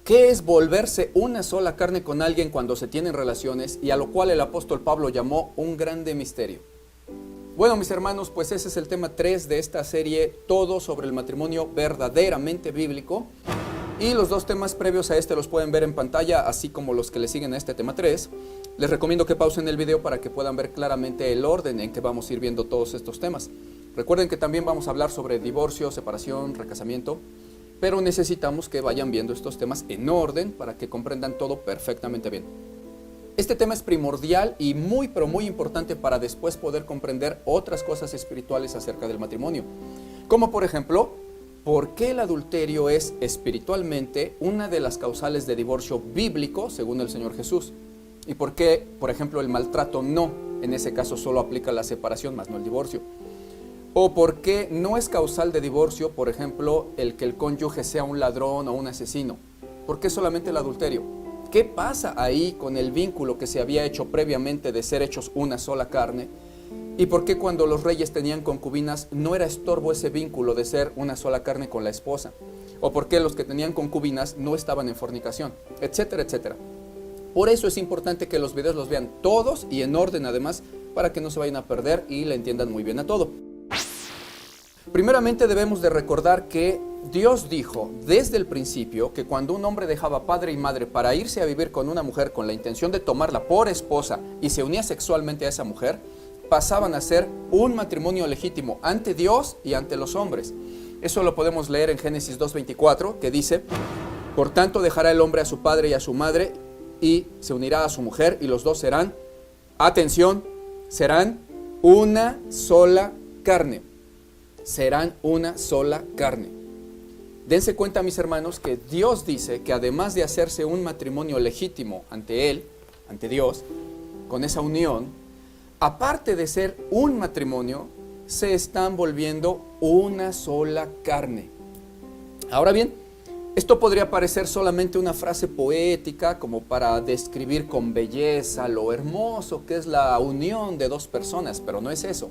¿Qué es volverse una sola carne con alguien cuando se tienen relaciones y a lo cual el apóstol Pablo llamó un grande misterio? Bueno, mis hermanos, pues ese es el tema 3 de esta serie, todo sobre el matrimonio verdaderamente bíblico. Y los dos temas previos a este los pueden ver en pantalla, así como los que le siguen a este tema 3. Les recomiendo que pausen el video para que puedan ver claramente el orden en que vamos a ir viendo todos estos temas. Recuerden que también vamos a hablar sobre divorcio, separación, recasamiento, pero necesitamos que vayan viendo estos temas en orden para que comprendan todo perfectamente bien. Este tema es primordial y muy importante para después poder comprender otras cosas espirituales acerca del matrimonio. Como por ejemplo, ¿por qué el adulterio es espiritualmente una de las causales de divorcio bíblico según el Señor Jesús? ¿Y por qué, por ejemplo, el maltrato no? En ese caso solo aplica la separación, más no el divorcio. ¿O por qué no es causal de divorcio, por ejemplo, el que el cónyuge sea un ladrón o un asesino? ¿Por qué solamente el adulterio? ¿Qué pasa ahí con el vínculo que se había hecho previamente de ser hechos una sola carne? ¿Y por qué cuando los reyes tenían concubinas no era estorbo ese vínculo de ser una sola carne con la esposa? ¿O por qué los que tenían concubinas no estaban en fornicación? Etcétera, etcétera. Por eso es importante que los videos los vean todos y en orden además, para que no se vayan a perder y le entiendan muy bien a todo. Primeramente debemos de recordar que Dios dijo desde el principio que cuando un hombre dejaba padre y madre para irse a vivir con una mujer con la intención de tomarla por esposa y se unía sexualmente a esa mujer, pasaban a ser un matrimonio legítimo ante Dios y ante los hombres. Eso lo podemos leer en Génesis 2:24, que dice: por tanto dejará el hombre a su padre y a su madre y se unirá a su mujer y los dos serán, atención, serán una sola carne. Serán una sola carne. Dense cuenta, mis hermanos, que Dios dice que además de hacerse un matrimonio legítimo ante Él, ante Dios, con esa unión, aparte de ser un matrimonio, se están volviendo una sola carne. Ahora bien, esto podría parecer solamente una frase poética como para describir con belleza lo hermoso que es la unión de dos personas, pero no es eso.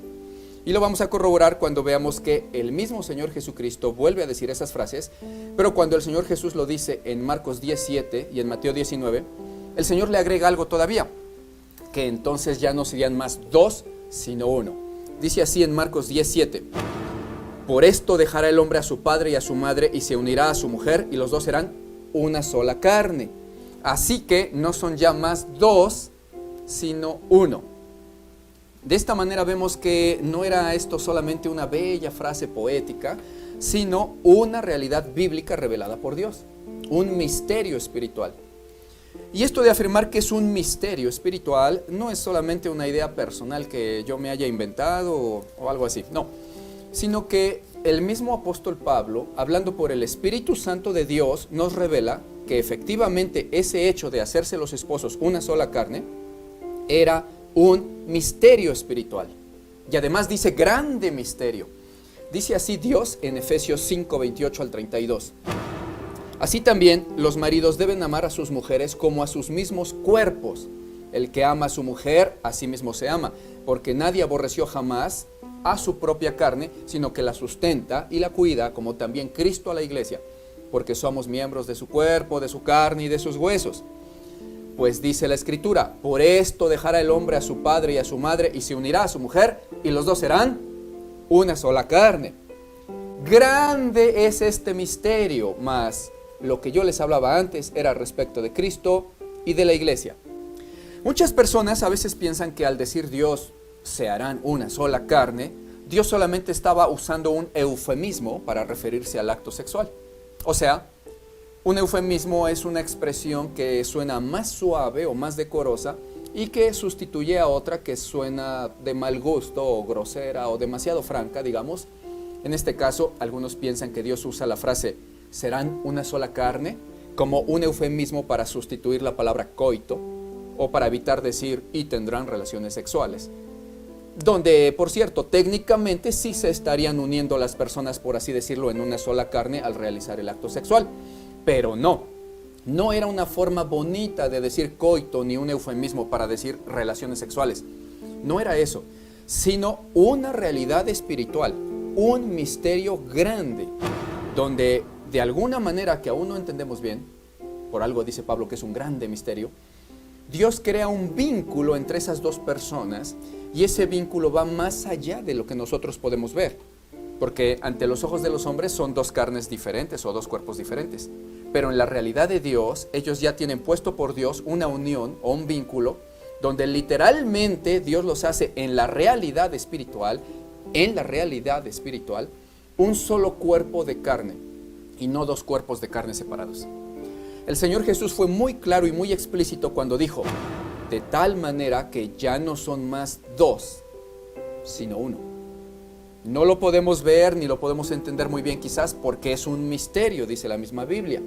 Y lo vamos a corroborar cuando veamos que el mismo Señor Jesucristo vuelve a decir esas frases, pero cuando el Señor Jesús lo dice en Marcos 10:7 y en Mateo 19, el Señor le agrega algo todavía, que entonces ya no serían más dos, sino uno. Dice así en Marcos 10:7, por esto dejará el hombre a su padre y a su madre y se unirá a su mujer y los dos serán una sola carne. Así que no son ya más dos, sino uno. De esta manera vemos que no era esto solamente una bella frase poética, sino una realidad bíblica revelada por Dios, un misterio espiritual. Y esto de afirmar que es un misterio espiritual no es solamente una idea personal que yo me haya inventado o algo así, no, sino que el mismo apóstol Pablo, hablando por el Espíritu Santo de Dios, nos revela que efectivamente ese hecho de hacerse los esposos una sola carne era un misterio espiritual. Y además dice grande misterio. Dice así Dios en Efesios 5:28 al 32. Así también los maridos deben amar a sus mujeres como a sus mismos cuerpos. El que ama a su mujer, a sí mismo se ama, porque nadie aborreció jamás a su propia carne, sino que la sustenta y la cuida, como también Cristo a la iglesia, porque somos miembros de su cuerpo, de su carne y de sus huesos. Pues dice la Escritura, por esto dejará el hombre a su padre y a su madre y se unirá a su mujer y los dos serán una sola carne. Grande es este misterio, mas lo que yo les hablaba antes era respecto de Cristo y de la iglesia. Muchas personas a veces piensan que al decir Dios se harán una sola carne, Dios solamente estaba usando un eufemismo para referirse al acto sexual. O sea, un eufemismo es una expresión que suena más suave o más decorosa y que sustituye a otra que suena de mal gusto o grosera o demasiado franca, digamos. En este caso, algunos piensan que Dios usa la frase serán una sola carne como un eufemismo para sustituir la palabra coito o para evitar decir y tendrán relaciones sexuales. Donde, por cierto, técnicamente sí se estarían uniendo las personas, por así decirlo, en una sola carne al realizar el acto sexual. Pero no era una forma bonita de decir coito ni un eufemismo para decir relaciones sexuales. No era eso, sino una realidad espiritual, un misterio grande, donde de alguna manera que aún no entendemos bien, por algo dice Pablo que es un grande misterio, Dios crea un vínculo entre esas dos personas y ese vínculo va más allá de lo que nosotros podemos ver. Porque ante los ojos de los hombres son dos carnes diferentes o dos cuerpos diferentes. Pero en la realidad de Dios, ellos ya tienen puesto por Dios una unión o un vínculo donde literalmente Dios los hace en la realidad espiritual, un solo cuerpo de carne y no dos cuerpos de carne separados. El Señor Jesús fue muy claro y muy explícito cuando dijo, de tal manera que ya no son más dos, sino uno. No lo podemos ver ni lo podemos entender muy bien quizás porque es un misterio, dice la misma Biblia.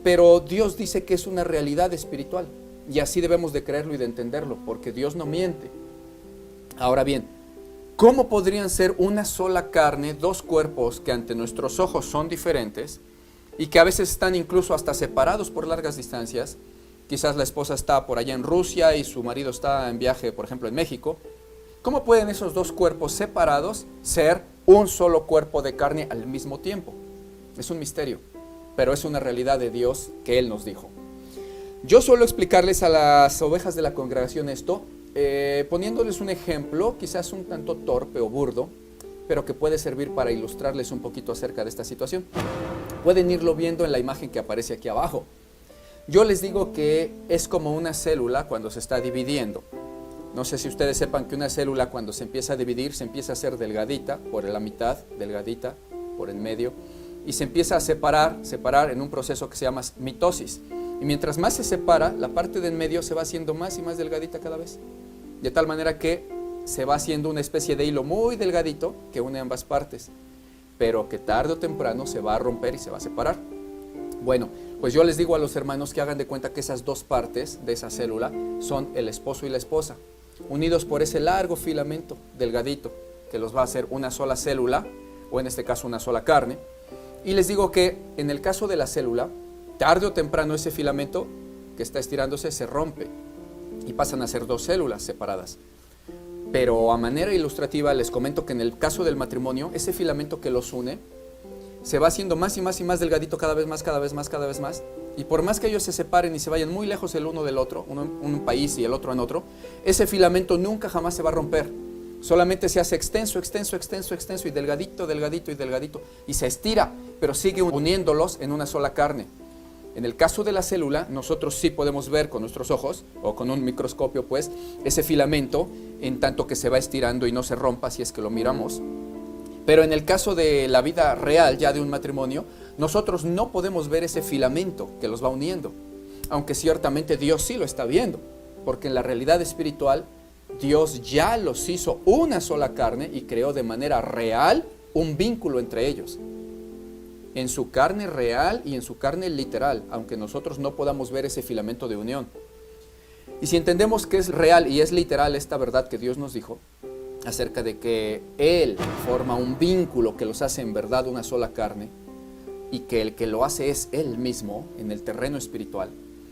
Pero Dios dice que es una realidad espiritual y así debemos de creerlo y de entenderlo porque Dios no miente. Ahora bien, ¿cómo podrían ser una sola carne, dos cuerpos que ante nuestros ojos son diferentes y que a veces están incluso hasta separados por largas distancias? Quizás la esposa está por allá en Rusia y su marido está en viaje, por ejemplo, en México. ¿Cómo pueden esos dos cuerpos separados ser un solo cuerpo de carne al mismo tiempo? Es un misterio, pero es una realidad de Dios que Él nos dijo. Yo suelo explicarles a las ovejas de la congregación esto, poniéndoles un ejemplo, quizás un tanto torpe o burdo, pero que puede servir para ilustrarles un poquito acerca de esta situación. Pueden irlo viendo en la imagen que aparece aquí abajo. Yo les digo que es como una célula cuando se está dividiendo. No sé si ustedes sepan que una célula cuando se empieza a dividir, se empieza a hacer delgadita por la mitad, delgadita por el medio, y se empieza a separar en un proceso que se llama mitosis. Y mientras más se separa, la parte del medio se va haciendo más y más delgadita cada vez. De tal manera que se va haciendo una especie de hilo muy delgadito que une ambas partes, pero que tarde o temprano se va a romper y se va a separar. Bueno, pues yo les digo a los hermanos que hagan de cuenta que esas dos partes de esa célula son el esposo y la esposa, unidos por ese largo filamento delgadito que los va a hacer una sola célula, o en este caso una sola carne. Y les digo que en el caso de la célula, tarde o temprano ese filamento que está estirándose se rompe y pasan a ser dos células separadas. Pero a manera ilustrativa les comento que en el caso del matrimonio, ese filamento que los une se va haciendo más y más y más delgadito cada vez más, y por más que ellos se separen y se vayan muy lejos el uno del otro, uno en un país y el otro en otro, ese filamento nunca jamás se va a romper, solamente se hace extenso y delgadito y se estira, pero sigue uniéndolos en una sola carne. En el caso de la célula, nosotros sí podemos ver con nuestros ojos o con un microscopio pues ese filamento en tanto que se va estirando y no se rompa si es que lo miramos. Pero en el caso de la vida real, ya de un matrimonio, nosotros no podemos ver ese filamento que los va uniendo, aunque ciertamente Dios sí lo está viendo, porque en la realidad espiritual, Dios ya los hizo una sola carne y creó de manera real un vínculo entre ellos, en su carne real y en su carne literal, aunque nosotros no podamos ver ese filamento de unión. Y si entendemos que es real y es literal esta verdad que Dios nos dijo, acerca de que Él forma un vínculo que los hace en verdad una sola carne y que el que lo hace es Él mismo en el terreno espiritual.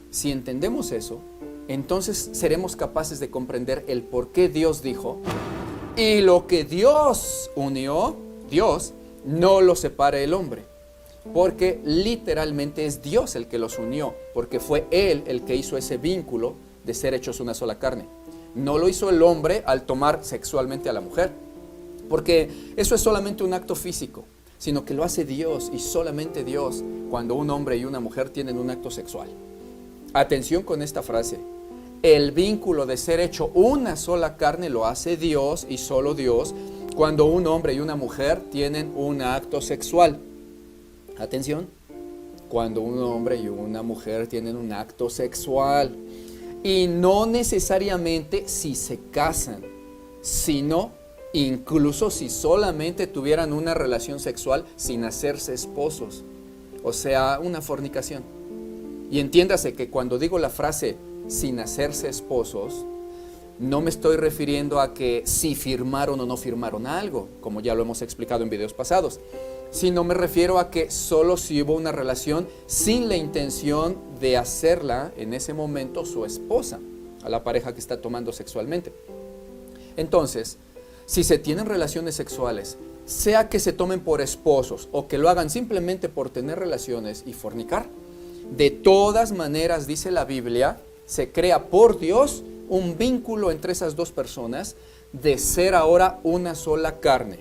Si entendemos eso, entonces seremos capaces de comprender el por qué Dios dijo, y lo que Dios unió, Dios no lo separa el hombre, porque literalmente es Dios el que los unió, porque fue Él el que hizo ese vínculo de ser hechos una sola carne. No lo hizo el hombre al tomar sexualmente a la mujer, porque eso es solamente un acto físico, sino que lo hace Dios y solamente Dios cuando un hombre y una mujer tienen un acto sexual. Atención con esta frase, el vínculo de ser hecho una sola carne lo hace Dios y solo Dios cuando un hombre y una mujer tienen un acto sexual. Atención, cuando un hombre y una mujer tienen un acto sexual. Y no necesariamente si se casan, sino incluso si solamente tuvieran una relación sexual sin hacerse esposos, o sea, una fornicación. Y entiéndase que cuando digo la frase sin hacerse esposos, no me estoy refiriendo a que si firmaron o no firmaron algo, como ya lo hemos explicado en videos pasados, sino me refiero a que solo si hubo una relación sin la intención de hacerla en ese momento su esposa, a la pareja que está tomando sexualmente. Entonces, si se tienen relaciones sexuales, sea que se tomen por esposos o que lo hagan simplemente por tener relaciones y fornicar, De todas maneras, dice la Biblia, se crea por Dios un vínculo entre esas dos personas de ser ahora una sola carne.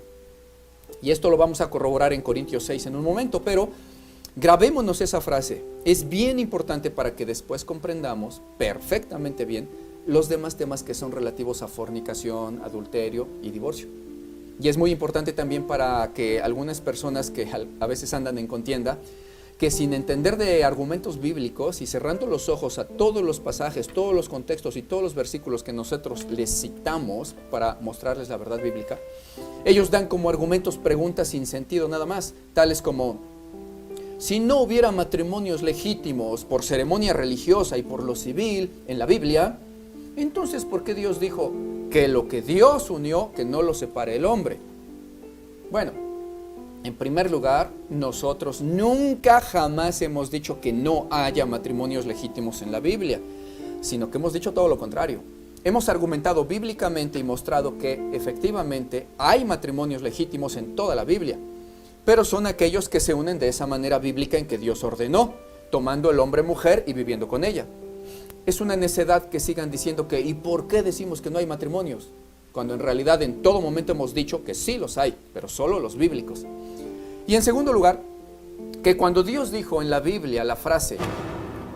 Y esto lo vamos a corroborar en Corintios 6 en un momento, pero grabémonos esa frase. Es bien importante para que después comprendamos perfectamente bien los demás temas que son relativos a fornicación, adulterio y divorcio. Y es muy importante también para que algunas personas que a veces andan en contienda, que sin entender de argumentos bíblicos y cerrando los ojos a todos los pasajes, todos los contextos y todos los versículos que nosotros les citamos para mostrarles la verdad bíblica, ellos dan como argumentos preguntas sin sentido nada más, tales como: si no hubiera matrimonios legítimos por ceremonia religiosa y por lo civil en la Biblia, entonces ¿por qué Dios dijo que lo que Dios unió, que no lo separe el hombre? Bueno, en primer lugar, nosotros nunca jamás hemos dicho que no haya matrimonios legítimos en la Biblia, sino que hemos dicho todo lo contrario. Hemos argumentado bíblicamente y mostrado que efectivamente hay matrimonios legítimos en toda la Biblia, pero son aquellos que se unen de esa manera bíblica en que Dios ordenó, tomando el hombre mujer y viviendo con ella. Es una necedad que sigan diciendo que ¿y por qué decimos que no hay matrimonios? Cuando en realidad en todo momento hemos dicho que sí los hay, pero solo los bíblicos. Y en segundo lugar, que cuando Dios dijo en la Biblia la frase,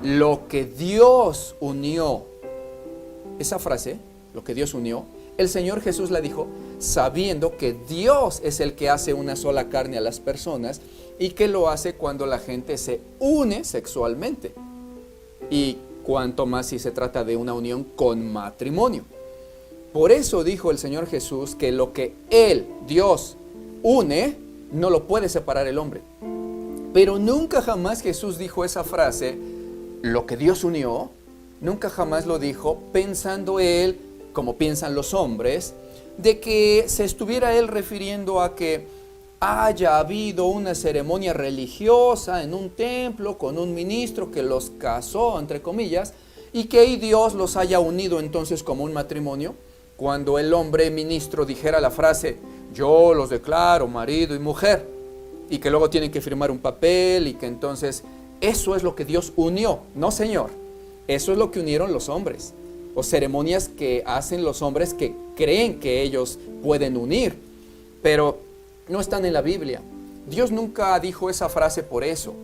lo que Dios unió, esa frase, lo que Dios unió, el Señor Jesús la dijo sabiendo que Dios es el que hace una sola carne a las personas y que lo hace cuando la gente se une sexualmente. Y cuanto más si se trata de una unión con matrimonio. Por eso dijo el Señor Jesús que lo que Él, Dios, une, no lo puede separar el hombre. Pero nunca jamás Jesús dijo esa frase, lo que Dios unió, nunca jamás lo dijo pensando Él, como piensan los hombres, de que se estuviera Él refiriendo a que haya habido una ceremonia religiosa en un templo con un ministro que los casó, entre comillas, y que ahí Dios los haya unido entonces como un matrimonio. Cuando el hombre ministro dijera la frase, yo los declaro marido y mujer, y que luego tienen que firmar un papel y que entonces eso es lo que Dios unió. No, Señor, eso es lo que unieron los hombres, o ceremonias que hacen los hombres que creen que ellos pueden unir, pero no están en la Biblia. Dios nunca dijo esa frase por eso,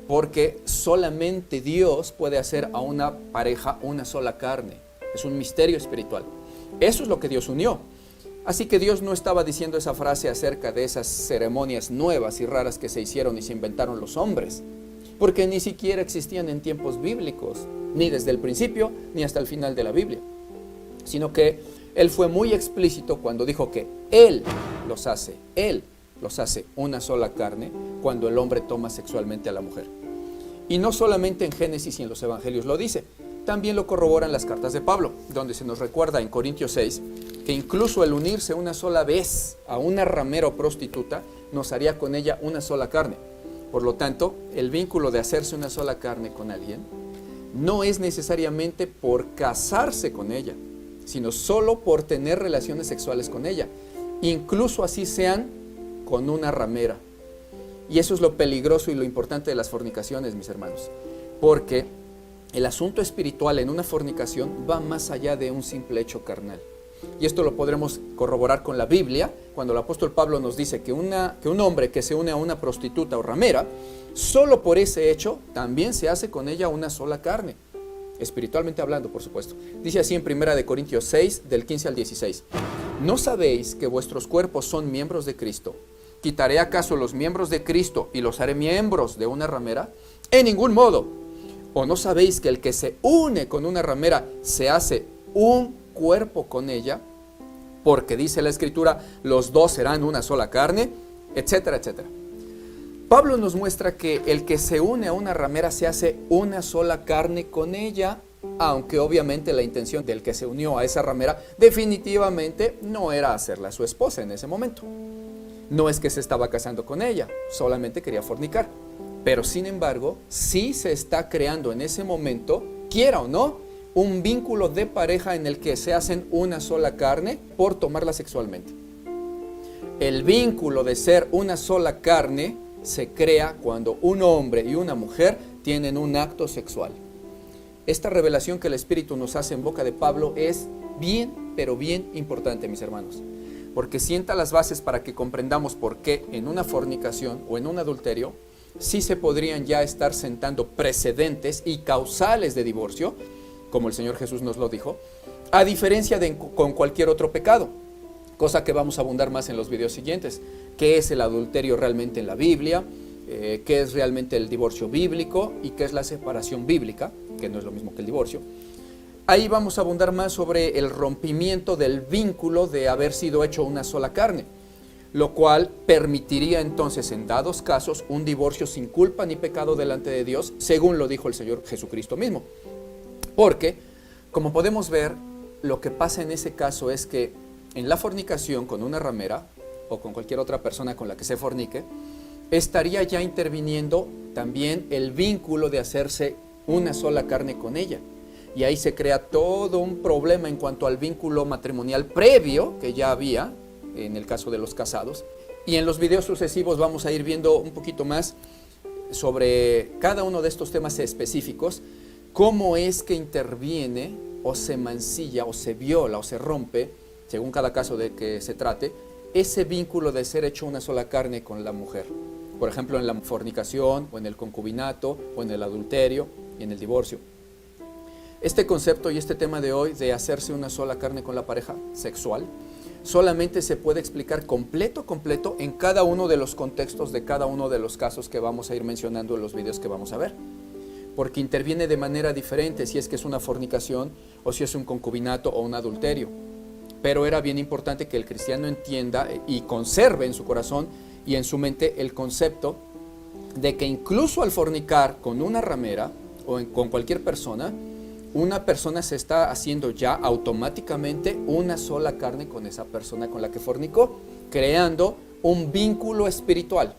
porque solamente Dios puede hacer a una pareja una sola carne. Es un misterio espiritual. Eso es lo que Dios unió. Así que Dios no estaba diciendo esa frase acerca de esas ceremonias nuevas y raras que se hicieron y se inventaron los hombres, porque ni siquiera existían en tiempos bíblicos, ni desde el principio ni hasta el final de la Biblia, sino que Él fue muy explícito cuando dijo que Él los hace una sola carne cuando el hombre toma sexualmente a la mujer. Y no solamente en Génesis y en los Evangelios lo dice, también lo corroboran las cartas de Pablo, donde se nos recuerda en Corintios 6 que incluso el unirse una sola vez a una ramera o prostituta nos haría con ella una sola carne. Por lo tanto, el vínculo de hacerse una sola carne con alguien no es necesariamente por casarse con ella, sino solo por tener relaciones sexuales con ella, incluso así sean con una ramera. Y eso es lo peligroso y lo importante de las fornicaciones, mis hermanos, porque el asunto espiritual en una fornicación va más allá de un simple hecho carnal. Y esto lo podremos corroborar con la Biblia, cuando el apóstol Pablo nos dice que un hombre que se une a una prostituta o ramera, solo por ese hecho también se hace con ella una sola carne, espiritualmente hablando, por supuesto. Dice así en 1 Corintios 6, del 15 al 16, ¿no sabéis que vuestros cuerpos son miembros de Cristo? ¿Quitaré acaso los miembros de Cristo y los haré miembros de una ramera? En ningún modo. ¿O no sabéis que el que se une con una ramera se hace un cuerpo con ella? Porque dice la Escritura, los dos serán una sola carne, etcétera, etcétera. Pablo nos muestra que el que se une a una ramera se hace una sola carne con ella, aunque obviamente la intención del que se unió a esa ramera definitivamente no era hacerla su esposa en ese momento. No es que se estaba casando con ella, solamente quería fornicar. Pero sin embargo, sí se está creando en ese momento, quiera o no, un vínculo de pareja en el que se hacen una sola carne por tomarla sexualmente. El vínculo de ser una sola carne se crea cuando un hombre y una mujer tienen un acto sexual. Esta revelación que el Espíritu nos hace en boca de Pablo es bien, pero bien importante, mis hermanos, porque sienta las bases para que comprendamos por qué en una fornicación o en un adulterio sí se podrían ya estar sentando precedentes y causales de divorcio, como el Señor Jesús nos lo dijo, a diferencia de con cualquier otro pecado, cosa que vamos a abundar más en los videos siguientes. ¿Qué es el adulterio realmente en la Biblia? ¿Qué es realmente el divorcio bíblico? ¿Y qué es la separación bíblica? Que no es lo mismo que el divorcio. Ahí vamos a abundar más sobre el rompimiento del vínculo de haber sido hecho una sola carne, lo cual permitiría entonces en dados casos un divorcio sin culpa ni pecado delante de Dios, según lo dijo el Señor Jesucristo mismo. Porque, como podemos ver, lo que pasa en ese caso es que en la fornicación con una ramera o con cualquier otra persona con la que se fornique, estaría ya interviniendo también el vínculo de hacerse una sola carne con ella. Y ahí se crea todo un problema en cuanto al vínculo matrimonial previo que ya había en el caso de los casados. Y en los videos sucesivos vamos a ir viendo un poquito más sobre cada uno de estos temas específicos, cómo es que interviene o se mancilla o se viola o se rompe, según cada caso de que se trate, ese vínculo de ser hecho una sola carne con la mujer. Por ejemplo, en la fornicación o en el concubinato o en el adulterio y en el divorcio. Este concepto y este tema de hoy de hacerse una sola carne con la pareja sexual solamente se puede explicar completo en cada uno de los contextos de cada uno de los casos que vamos a ir mencionando en los videos que vamos a ver. Porque interviene de manera diferente si es que es una fornicación o si es un concubinato o un adulterio. Pero era bien importante que el cristiano entienda y conserve en su corazón y en su mente el concepto de que incluso al fornicar con una ramera o con cualquier persona, una persona se está haciendo ya automáticamente una sola carne con esa persona con la que fornicó, creando un vínculo espiritual.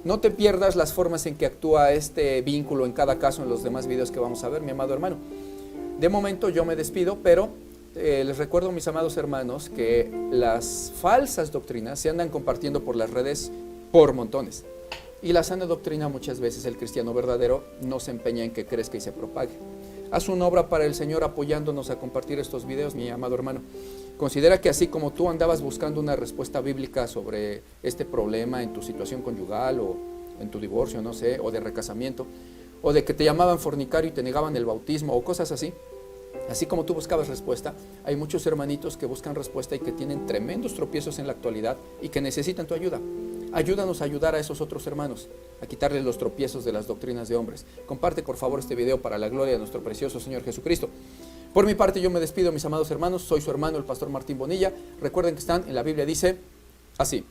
No te pierdas las formas en que actúa este vínculo en cada caso en los demás videos que vamos a ver, mi amado hermano. De momento yo me despido, pero les recuerdo, mis amados hermanos, que las falsas doctrinas se andan compartiendo por las redes por montones. Y la sana doctrina muchas veces el cristiano verdadero no se empeña en que crezca y se propague. Haz una obra para el Señor apoyándonos a compartir estos videos, mi amado hermano. Considera que así como tú andabas buscando una respuesta bíblica sobre este problema en tu situación conyugal o en tu divorcio, no sé, o de recasamiento, o de que te llamaban fornicario y te negaban el bautismo o cosas así, así como tú buscabas respuesta, hay muchos hermanitos que buscan respuesta y que tienen tremendos tropiezos en la actualidad y que necesitan tu ayuda. Ayúdanos a ayudar a esos otros hermanos, a quitarles los tropiezos de las doctrinas de hombres. Comparte por favor este video para la gloria de nuestro precioso Señor Jesucristo. Por mi parte yo me despido, mis amados hermanos, soy su hermano el pastor Martín Bonilla. Recuerden que están en la Biblia, dice así: